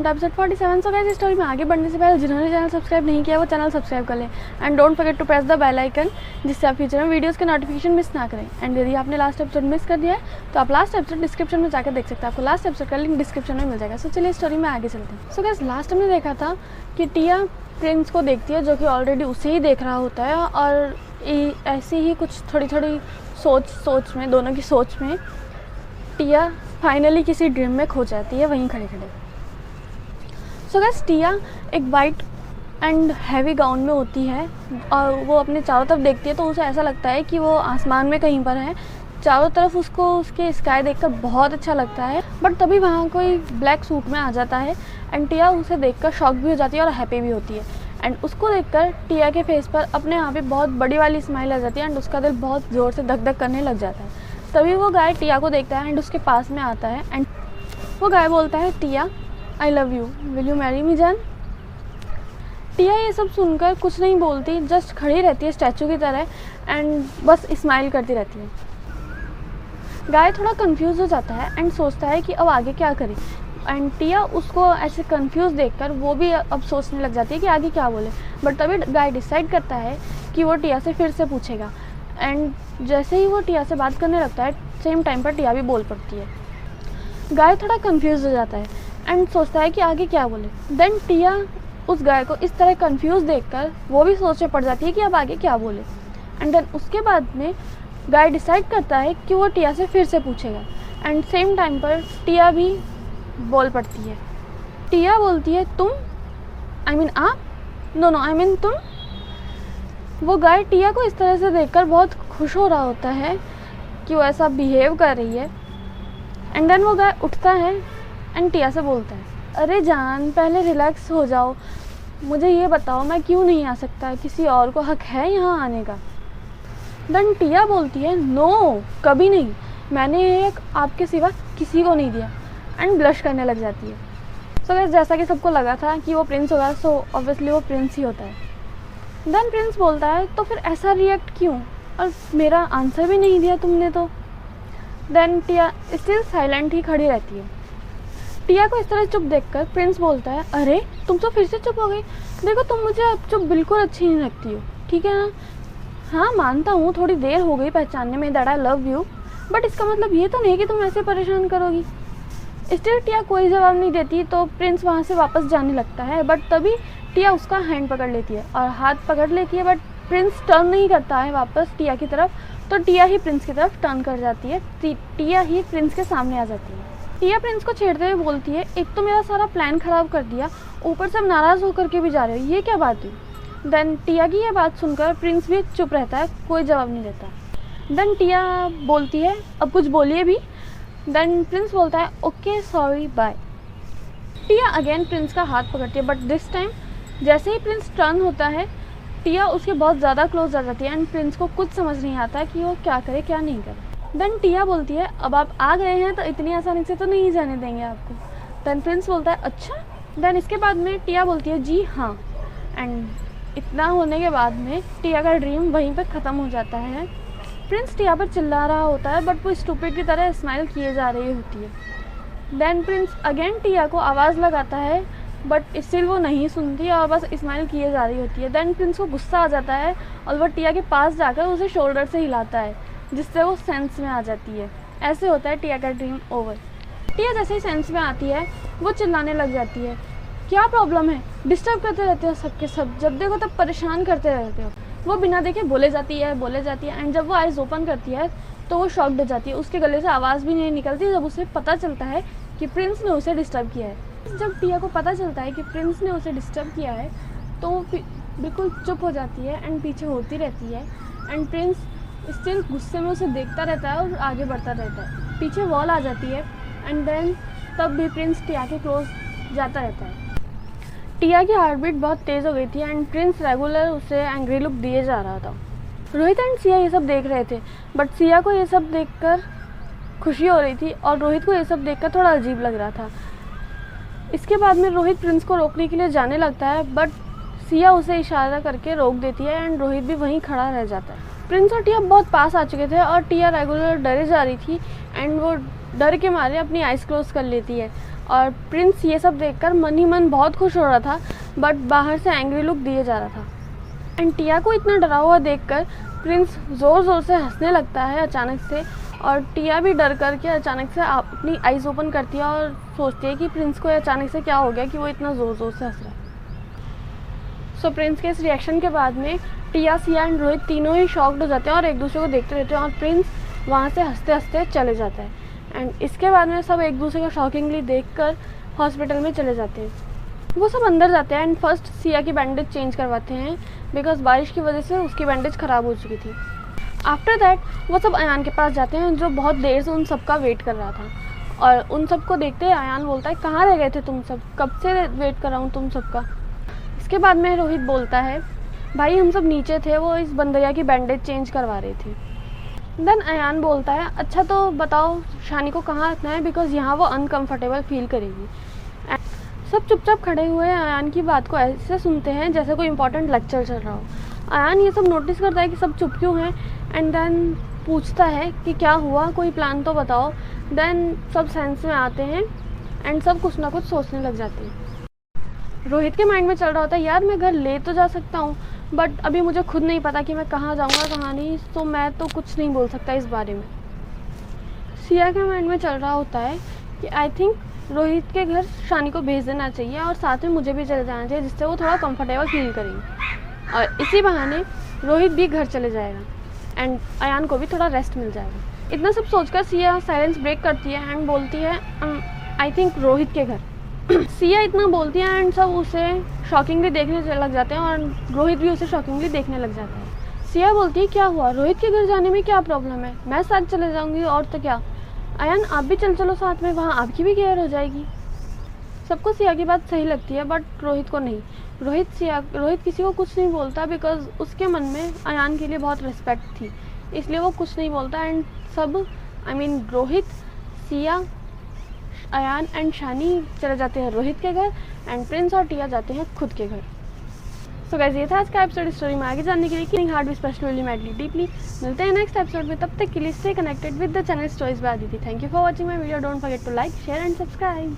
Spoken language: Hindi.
To episode 47। सो गाइस, इस स्टोरी में आगे बढ़ने से पहले जिन्होंने चैनल सब्सक्राइब नहीं किया वो चैनल सब्सक्राइब कर लें and don't forget to press the bell icon, जिससे आप फ्यूचर में वीडियोस के नोटिफिकेशन मिस ना करें। एंड यदि आपने लास्ट एपिसोड मिस कर दिया है तो आप लास्ट एपिसोड डिस्क्रिप्शन में जाकर देख सकते हैं, आपको लास्ट एपिसोड का लिंक डिस्क्रिप्शन में मिल जाएगा। सो चलिए स्टोरी में आगे चलते हैं। सो गाइस, लास्ट हमने देखा था कि टिया प्रिंस को देखती है जो कि ऑलरेडी उसे ही देख रहा होता है, और ऐसी ही कुछ थोड़ी थोड़ी सोच में, दोनों की सोच में टिया फाइनली किसी ड्रीम में खो जाती है वहीं खड़े खड़े। सो गाइस, टिया एक वाइट एंड हैवी गाउन में होती है और वो अपने चारों तरफ देखती है तो उसे ऐसा लगता है कि वो आसमान में कहीं पर है। चारों तरफ उसको उसके स्काई देखकर बहुत अच्छा लगता है, बट तभी वहाँ कोई ब्लैक सूट में आ जाता है एंड टिया उसे देखकर शॉक भी हो जाती है और हैप्पी भी होती है। एंड उसको देखकर टिया के फेस पर अपने यहाँ पे बहुत बड़ी वाली स्माइल आ जाती है एंड उसका दिल बहुत ज़ोर से धक धक करने लग जाता है। तभी वो गाय टिया को देखता है एंड उसके पास में आता है एंड वो गाय बोलता है, Tia I love you, will you marry me जान। टिया ये सब सुनकर कुछ नहीं बोलती, जस्ट खड़ी रहती है स्टैचू की तरह एंड बस स्माइल करती रहती है। गाय थोड़ा कंफ्यूज हो जाता है एंड सोचता है कि अब आगे क्या करे। एंड टिया उसको ऐसे कंफ्यूज देखकर वो भी अब सोचने लग जाती है कि आगे क्या बोले। बट तभी गाय डिसाइड करता है कि वो टिया से फिर से पूछेगा एंड जैसे ही वो टिया से बात करने लगता है सेम टाइम पर टिया भी बोल पड़ती है। गाय थोड़ा कंफ्यूज हो जाता है एंड सोचता है कि आगे क्या बोले। देन टिया उस गाय को इस तरह कंफ्यूज देखकर वो भी सोचने पड़ जाती है कि अब आगे क्या बोले। एंड देन उसके बाद में गाय डिसाइड करता है कि वो टिया से फिर से पूछेगा एंड सेम टाइम पर टिया भी बोल पड़ती है। टिया बोलती है, तुम, आई मीन आप, नो आई मीन तुम। वो गाय टिया को इस तरह से देखकर बहुत खुश हो रहा होता है कि वो ऐसा बिहेव कर रही है। एंड देन वो गाय उठता है एंड टिया से बोलता है, अरे जान पहले रिलैक्स हो जाओ, मुझे ये बताओ मैं क्यों नहीं आ सकता, किसी और को हक है यहाँ आने का। देन टिया बोलती है, नो कभी नहीं, मैंने ये आपके सिवा किसी को नहीं दिया एंड ब्लश करने लग जाती है। सो गाइस, जैसा कि सबको लगा था कि वो प्रिंस होगा, सो ऑब्वियसली वो प्रिंस ही होता है। देन प्रिंस बोलता है, तो फिर ऐसा रिएक्ट क्यों, और मेरा आंसर भी नहीं दिया तुमने तो। देन टिया स्टिल साइलेंट ही खड़ी रहती है। टिया को इस तरह चुप देखकर प्रिंस बोलता है, अरे तुम तो फिर से चुप हो गई, देखो तुम मुझे अब चुप बिल्कुल अच्छी नहीं लगती हो, ठीक है ना। हाँ मानता हूँ थोड़ी देर हो गई पहचानने में that I love you, but इसका मतलब ये तो नहीं कि तुम ऐसे परेशान करोगी। स्टिल टिया कोई जवाब नहीं देती तो प्रिंस वहाँ से वापस जाने लगता है, बट तभी टिया उसका हैंड पकड़ लेती है और हाथ पकड़ लेती है, बट प्रिंस टर्न नहीं करता है वापस टिया की तरफ, तो टिया ही प्रिंस की तरफ टर्न कर जाती है। टिया ही प्रिंस के सामने आ जाती है। टिया प्रिंस को छेड़ते हुए बोलती है, एक तो मेरा सारा प्लान ख़राब कर दिया, ऊपर से नाराज़ होकर के भी जा रहे हो, ये क्या बात हुई। देन टिया की यह बात सुनकर प्रिंस भी चुप रहता है, कोई जवाब नहीं देता। देन टिया बोलती है, अब कुछ बोलिए भी। देन प्रिंस बोलता है, okay sorry bye. Tia again Prince का हाथ पकड़ती है, बट दिस टाइम जैसे ही प्रिंस टर्न होता है टिया उसके बहुत ज़्यादा क्लोज आ जाती है एंड प्रिंस को कुछ समझ नहीं आता कि वो क्या करे क्या नहीं करे। देन टिया बोलती है, अब आप आ गए हैं तो इतनी आसानी से तो नहीं जाने देंगे आपको। देन प्रिंस बोलता है, अच्छा। देन इसके बाद में टिया बोलती है, जी हाँ। एंड इतना होने के बाद में टिया का ड्रीम वहीं पर ख़त्म हो जाता है। प्रिंस टिया पर चिल्ला रहा होता है बट वो स्टूपिड की तरह स्माइल किए जा रही होती है। देन प्रिंस अगेन टिया को आवाज़ लगाता है बट स्टिल वो नहीं सुनती और बस स्माइल किए जा रही होती है। देन प्रिंस को गुस्सा आ जाता है और वो टिया के पास जाकर उसे शोल्डर से हिलाता है, जिससे वो सेंस में आ जाती है। ऐसे होता है टिया का ड्रीम ओवर। टिया जैसे ही सेंस में आती है वो चिल्लाने लग जाती है, क्या प्रॉब्लम है, डिस्टर्ब करते रहते हो सबके सब, जब देखो तब परेशान करते रहते हो। वो बिना देखे बोले जाती है एंड जब वो आइज़ ओपन करती है तो वो शॉक्ड हो जाती है, उसके गले से आवाज़ भी नहीं निकलती जब उसे पता चलता है कि प्रिंस ने उसे डिस्टर्ब किया है। जब टिया को पता चलता है कि प्रिंस ने उसे डिस्टर्ब किया है तो वो बिल्कुल चुप हो जाती है एंड पीछे होती रहती है एंड प्रिंस स्टिल गुस्से में उसे देखता रहता है और आगे बढ़ता रहता है। पीछे वॉल आ जाती है एंड देन तब भी प्रिंस टिया के क्लोज जाता रहता है। टिया की हार्ट बीट बहुत तेज़ हो गई थी एंड प्रिंस रेगुलर उसे एंग्री लुक दिए जा रहा था। रोहित एंड सिया ये सब देख रहे थे बट सिया को ये सब देखकर खुशी हो रही थी और रोहित को ये सब देखकर थोड़ा अजीब लग रहा था। इसके बाद में रोहित प्रिंस को रोकने के लिए जाने लगता है बट सिया उसे इशारा करके रोक देती है एंड रोहित भी वहीं खड़ा रह जाता है। प्रिंस और टिया बहुत पास आ चुके थे और टिया रेगुलर डरे जा रही थी एंड वो डर के मारे अपनी आइज़ क्लोज कर लेती है। और प्रिंस ये सब देखकर मन ही मन बहुत खुश हो रहा था, बट बाहर से एंग्री लुक दिए जा रहा था। एंड टिया को इतना डरा हुआ देखकर प्रिंस ज़ोर ज़ोर से हंसने लगता है अचानक से, और टिया भी डर करके अचानक से अपनी आइज़ ओपन करती है और सोचती है कि प्रिंस को अचानक से क्या हो गया कि वो इतना ज़ोर ज़ोर से हंस रहा है। सो प्रिंस के इस रिएक्शन के बाद में टिया, सिया एंड रोहित तीनों ही शॉक्ड हो जाते हैं और एक दूसरे को देखते रहते हैं, और प्रिंस वहाँ से हंसते हंसते चले जाता है। एंड इसके बाद में सब एक दूसरे को शॉकिंगली देखकर हॉस्पिटल में चले जाते हैं। वो सब अंदर जाते हैं एंड फर्स्ट सिया की बैंडेज चेंज करवाते हैं, बिकॉज बारिश की वजह से उसकी बैंडेज ख़राब हो चुकी थी। आफ्टर दैट वो सब अयान के पास जाते हैं, जो बहुत देर से उन सब का वेट कर रहा था, और उन सब को देखते ही अयान बोलता है, कहाँ रह गए थे तुम सब, कब से वेट कर रहा हूँ तुम सबका। इसके बाद में रोहित बोलता है, भाई हम सब नीचे थे, वो इस बंदरिया की बैंडेज चेंज करवा रही थी। देन अयान बोलता है, अच्छा तो बताओ शानी को कहाँ रखना है, बिकॉज यहाँ वो अनकम्फर्टेबल फील करेगी। सब चुपचाप खड़े हुए अयान की बात को ऐसे सुनते हैं जैसे कोई इंपॉर्टेंट लेक्चर चल रहा हो। अयान ये सब नोटिस करता है कि सब चुप क्यों हैं, एंड देन पूछता है कि क्या हुआ, कोई प्लान तो बताओ। देन सब सेंस में आते हैं एंड सब कुछ ना कुछ सोचने लग जाते हैं। रोहित के माइंड में चल रहा होता है, यार मैं घर ले तो जा सकता हूँ, बट अभी मुझे खुद नहीं पता कि मैं कहाँ जाऊँगा कहाँ नहीं, तो मैं तो कुछ नहीं बोल सकता इस बारे में। सिया के माइंड में चल रहा होता है कि आई थिंक रोहित के घर शानी को भेज देना चाहिए और साथ में मुझे भी चले जाना चाहिए, जिससे वो थोड़ा कंफर्टेबल फील करेंगे, और इसी बहाने रोहित भी घर चले जाएगा एंड अयान को भी थोड़ा रेस्ट मिल जाएगा। इतना सब सोचकर सिया साइलेंस ब्रेक करती है एंड बोलती है, आई थिंक रोहित के घर। सिया इतना बोलती है एंड सब उसे शॉकिंगली देखने लग जाते हैं, और रोहित भी उसे शॉकिंगली देखने लग जाता है। सिया बोलती है, क्या हुआ, रोहित के घर जाने में क्या प्रॉब्लम है, मैं साथ चले जाऊँगी और तो क्या, अयान आप भी चलो साथ में, वहाँ आपकी भी केयर हो जाएगी। सबको सिया की बात सही लगती है, बट रोहित को नहीं। रोहित किसी को कुछ नहीं बोलता, बिकॉज उसके मन में अयान के लिए बहुत रिस्पेक्ट थी, इसलिए वो कुछ नहीं बोलता। एंड सब रोहित, सिया, अयान एंड शानी चले जाते हैं रोहित के घर, एंड प्रिंस और टिया जाते हैं खुद के घर। सो गाइस, ये था आज का एपिसोड। स्टोरी में आगे जानने के लिए killing heart with specially madly deeply. मिलते हैं नेक्स्ट एपिसोड में, तब तक के लिए stay connected with the channel stories by Aditi. Thank you for watching my video. Don't forget to like, share and subscribe.